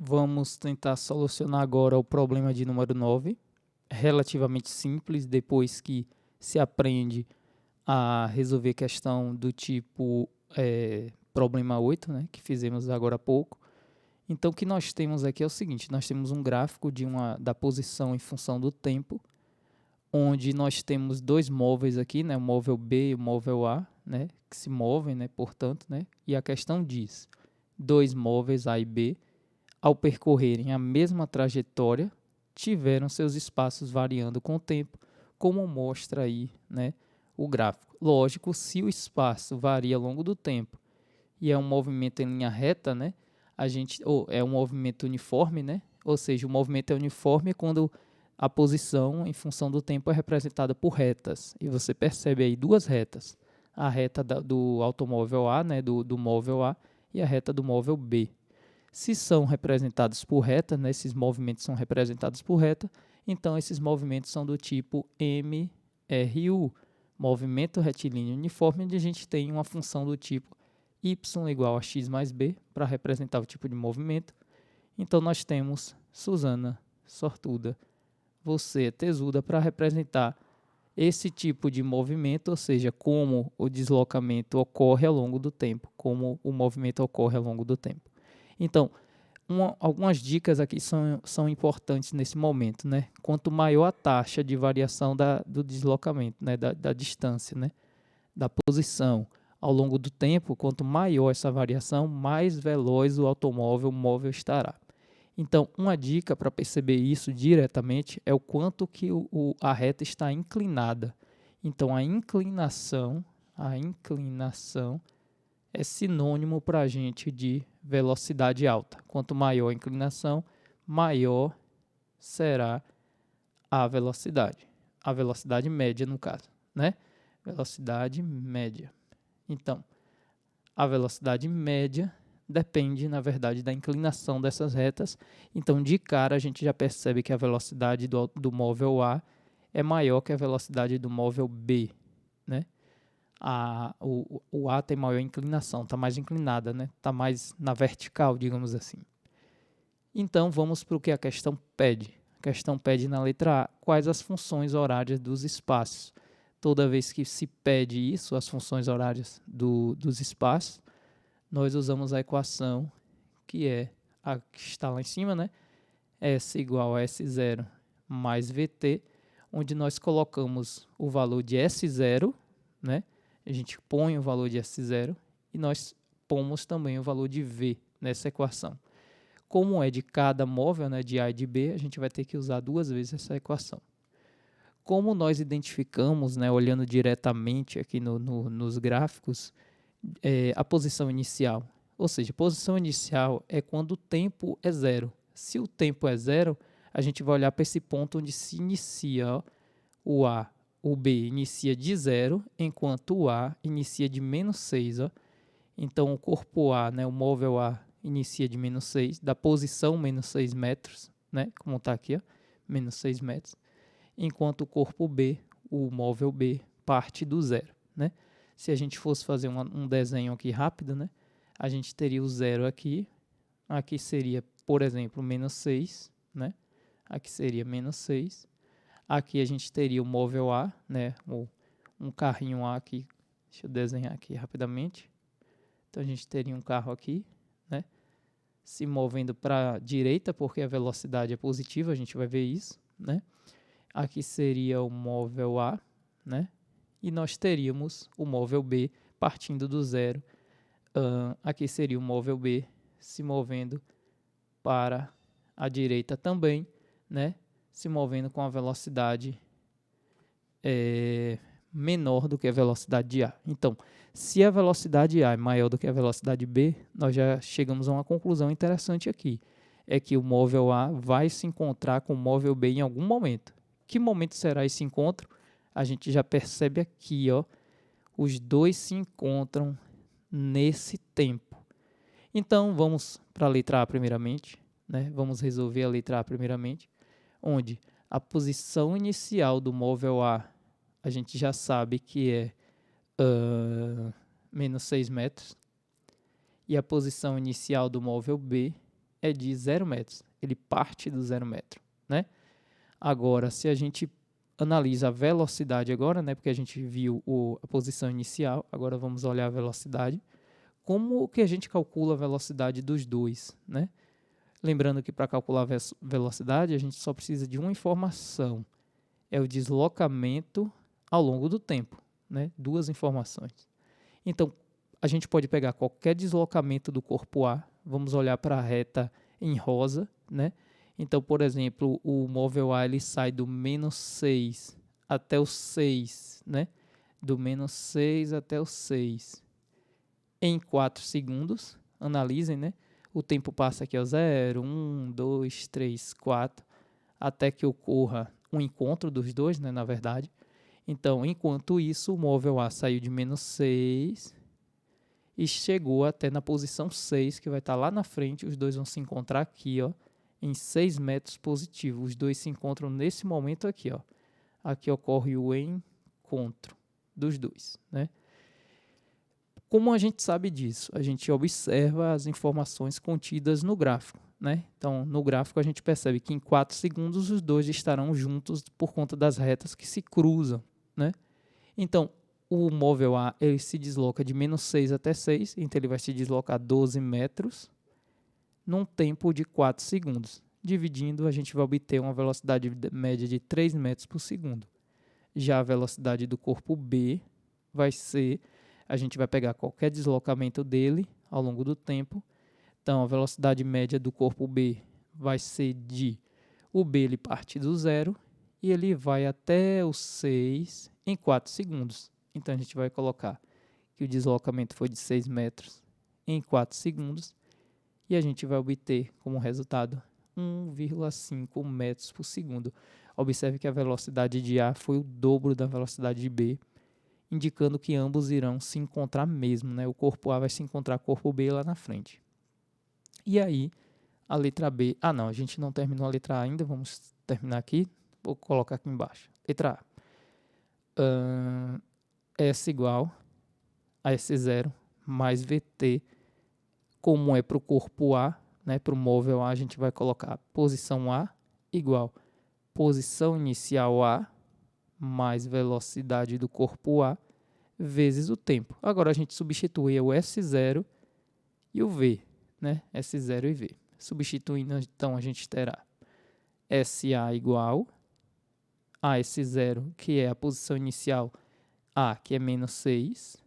Vamos tentar solucionar agora o problema de número 9, relativamente simples, depois que se aprende a resolver questão do tipo problema 8, né, que fizemos agora há pouco. Então, o que nós temos aqui é o seguinte: nós temos um gráfico da posição em função do tempo, onde nós temos dois móveis aqui, né, o móvel B e o móvel A, né, que se movem, né, portanto, né, e a questão diz: dois móveis A e B, ao percorrerem a mesma trajetória, tiveram seus espaços variando com o tempo, como mostra aí, né, o gráfico. Lógico, se o espaço varia ao longo do tempo e é um movimento em linha reta, né, ou é um movimento uniforme, né, ou seja, o movimento é uniforme quando a posição em função do tempo é representada por retas. E você percebe aí duas retas: a reta do automóvel A, né, do móvel A, e a reta do móvel B. Se são representados por reta, né, esses movimentos são representados por reta, então esses movimentos são do tipo MRU, movimento retilíneo uniforme, onde a gente tem uma função do tipo y igual a x mais b para representar o tipo de movimento. Então nós temos Suzana, sortuda, você é tesuda, para representar esse tipo de movimento, ou seja, como o deslocamento ocorre ao longo do tempo, como o movimento ocorre ao longo do tempo. Então, algumas dicas aqui são importantes nesse momento, né? Quanto maior a taxa de variação do deslocamento, né? Da distância, né? Da posição ao longo do tempo, quanto maior essa variação, mais veloz o móvel estará. Então, uma dica para perceber isso diretamente é o quanto que a reta está inclinada. Então, a inclinação é sinônimo para a gente de velocidade alta. Quanto maior a inclinação, maior será a velocidade média no caso, né? Velocidade média. Então, a velocidade média depende, na verdade, da inclinação dessas retas. Então, de cara, a gente já percebe que a velocidade do móvel A é maior que a velocidade do móvel B, né? O A tem maior inclinação, está mais inclinada, né? Está mais na vertical, digamos assim. Então, vamos para o que a questão pede. A questão pede na letra A quais as funções horárias dos espaços. Toda vez que se pede isso, as funções horárias dos espaços, nós usamos a equação que é a que está lá em cima, né? S igual a S0 mais VT, onde nós colocamos o valor de S0, né? A gente põe o valor de S0 e nós pomos também o valor de V nessa equação. Como é de cada móvel, né, de A e de B, a gente vai ter que usar duas vezes essa equação. Como nós identificamos, né, olhando diretamente aqui nos gráficos, a posição inicial. Ou seja, a posição inicial é quando o tempo é zero. Se o tempo é zero, a gente vai olhar para esse ponto onde se inicia, ó, o B inicia de zero, enquanto o A inicia de menos 6. Ó. Então, o corpo A, né, o móvel A, inicia de menos 6, da posição menos 6 metros, né, como está aqui, ó, menos 6 metros, enquanto o corpo B, o móvel B, parte do zero. Né? Se a gente fosse fazer um desenho aqui rápido, né, a gente teria o zero aqui seria, por exemplo, menos 6, né? Aqui seria menos 6. Aqui a gente teria o móvel A, né? Um carrinho A aqui. Deixa eu desenhar aqui rapidamente. Então a gente teria um carro aqui, né? Se movendo para a direita, porque a velocidade é positiva, a gente vai ver isso, né? Aqui seria o móvel A, né? E nós teríamos o móvel B partindo do zero. Aqui seria o móvel B se movendo para a direita também, né? Se movendo com a velocidade menor do que a velocidade de A. Então, se a velocidade A é maior do que a velocidade B, nós já chegamos a uma conclusão interessante aqui. É que o móvel A vai se encontrar com o móvel B em algum momento. Que momento será esse encontro? A gente já percebe aqui, ó, os dois se encontram nesse tempo. Então, vamos para a letra A primeiramente, né? Vamos resolver a letra A primeiramente, onde a posição inicial do móvel a gente já sabe que é menos 6 metros, e a posição inicial do móvel B é de 0 metros. Ele parte do 0 metro, né? Agora, se a gente analisa a velocidade agora, né? Porque a gente viu a posição inicial, agora vamos olhar a velocidade. Como que a gente calcula a velocidade dos dois, né? Lembrando que para calcular a velocidade, a gente só precisa de uma informação. É o deslocamento ao longo do tempo, né? Duas informações. Então, a gente pode pegar qualquer deslocamento do corpo A, vamos olhar para a reta em rosa, né? Então, por exemplo, o móvel A ele sai do menos 6 até o 6, né? Do menos 6 até o 6 em 4 segundos. Analisem, né? O tempo passa aqui, ó, 0, 1, 2, 3, 4, até que ocorra um encontro dos dois, né, na verdade. Então, enquanto isso, o móvel A saiu de menos 6 e chegou até na posição 6, que vai estar lá na frente. Os dois vão se encontrar aqui, ó, em 6 metros positivo. Os dois se encontram nesse momento aqui, ó. Aqui ocorre o encontro dos dois, né? Como a gente sabe disso? A gente observa as informações contidas no gráfico, né? Então, no gráfico a gente percebe que em 4 segundos os dois estarão juntos por conta das retas que se cruzam, né? Então, o móvel A ele se desloca de menos 6 até 6, então ele vai se deslocar 12 metros num tempo de 4 segundos. Dividindo, a gente vai obter uma velocidade média de 3 metros por segundo. Já a velocidade do corpo B vai ser... A gente vai pegar qualquer deslocamento dele ao longo do tempo. Então, a velocidade média do corpo B vai ser de... O B ele parte do 0 e ele vai até o 6 em 4 segundos. Então, a gente vai colocar que o deslocamento foi de 6 metros em 4 segundos. E a gente vai obter como resultado 1,5 metros por segundo. Observe que a velocidade de A foi o dobro da velocidade de B, indicando que ambos irão se encontrar mesmo, né? O corpo A vai se encontrar com o corpo B lá na frente. E aí, a letra B... Ah, não, a gente não terminou a letra A ainda, vamos terminar aqui. Vou colocar aqui embaixo. Letra A. S igual a S0 mais VT, como é para o corpo A, né? Para o móvel A, a gente vai colocar posição A igual posição inicial A mais velocidade do corpo A vezes o tempo. Agora a gente substitui o S0 e o V, né? S0 e V. Substituindo, então, a gente terá SA igual a S0, que é a posição inicial A, que é menos 6,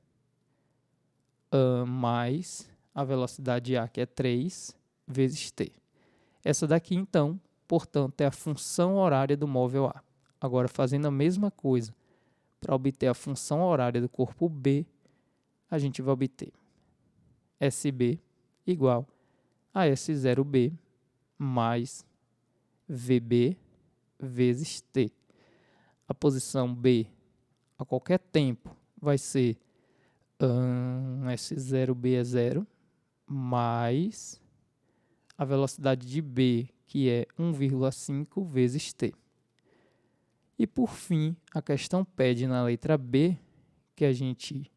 mais a velocidade A, que é 3, vezes T. Essa daqui, então, portanto, é a função horária do móvel A. Agora, fazendo a mesma coisa para obter a função horária do corpo B, a gente vai obter SB igual a S0B mais VB vezes T. A posição B, a qualquer tempo, vai ser S0B é 0, mais a velocidade de B, que é 1,5 vezes T. E por fim, a questão pede na letra B que a gente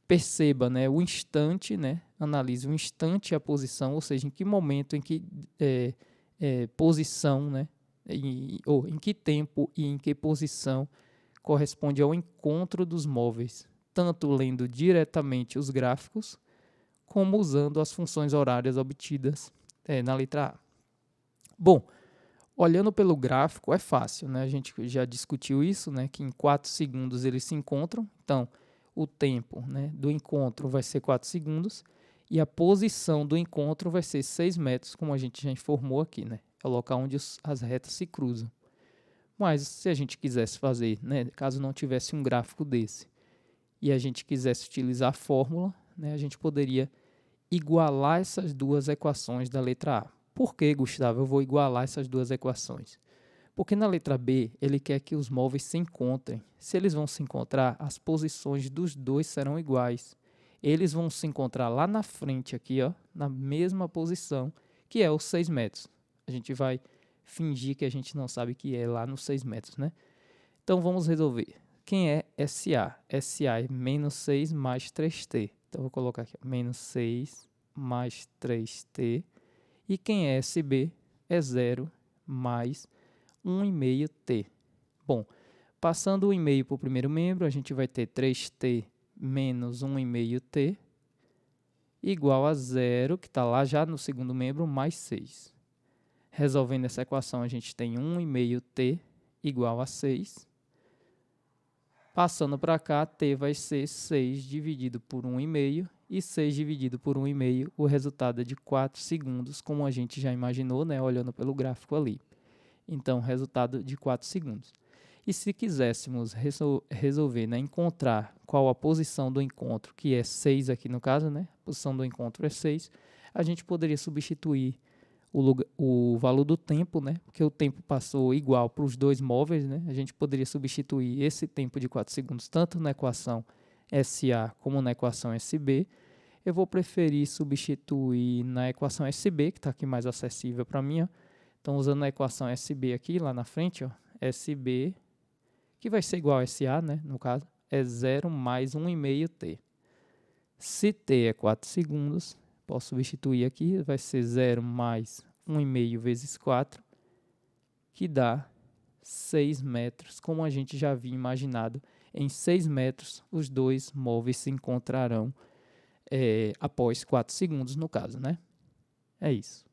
perceba, né, o instante, né, analise o instante e a posição, ou seja, em que momento, em que posição, né, ou em que tempo e em que posição corresponde ao encontro dos móveis, tanto lendo diretamente os gráficos, como usando as funções horárias obtidas na letra A. Bom, olhando pelo gráfico é fácil, né? A gente já discutiu isso, né? Que em 4 segundos eles se encontram. Então, o tempo, né, do encontro vai ser 4 segundos e a posição do encontro vai ser 6 metros, como a gente já informou aqui, né? É o local onde as retas se cruzam. Mas se a gente quisesse fazer, né, caso não tivesse um gráfico desse e a gente quisesse utilizar a fórmula, né, a gente poderia igualar essas duas equações da letra A. Por que, Gustavo, eu vou igualar essas duas equações? Porque na letra B, ele quer que os móveis se encontrem. Se eles vão se encontrar, as posições dos dois serão iguais. Eles vão se encontrar lá na frente, aqui, ó, na mesma posição, que é os 6 metros. A gente vai fingir que a gente não sabe que é lá nos 6 metros, né? Então, vamos resolver. Quem é SA? SA é menos 6 mais 3T. Então, eu vou colocar aqui, ó, menos 6 mais 3T E quem é SB é 0 mais 1,5t. Bom, passando o 1,5 para o primeiro membro, a gente vai ter 3t menos 1,5t igual a 0, que está lá já no segundo membro, mais 6. Resolvendo essa equação, a gente tem 1,5t igual a 6. Passando para cá, t vai ser 6 dividido por 1,5, e 6 dividido por 1,5, o resultado é de 4 segundos, como a gente já imaginou, né, olhando pelo gráfico ali. Então, resultado de 4 segundos. E se quiséssemos resolver, né, encontrar qual a posição do encontro, que é 6 aqui no caso, né, a posição do encontro é 6, a gente poderia substituir o valor do tempo, né, porque o tempo passou igual para os dois móveis, né, a gente poderia substituir esse tempo de 4 segundos tanto na equação SA como na equação SB. Eu vou preferir substituir na equação SB, que está aqui mais acessível para mim, ó. Então, usando a equação SB aqui, lá na frente, ó, SB, que vai ser igual a SA, né, no caso, é 0 mais 1,5t. Se t é 4 segundos, posso substituir aqui, vai ser 0 mais 1,5 vezes 4, que dá 6 metros. Como a gente já havia imaginado, em 6 metros os dois móveis se encontrarão após 4 segundos, no caso, né? É isso.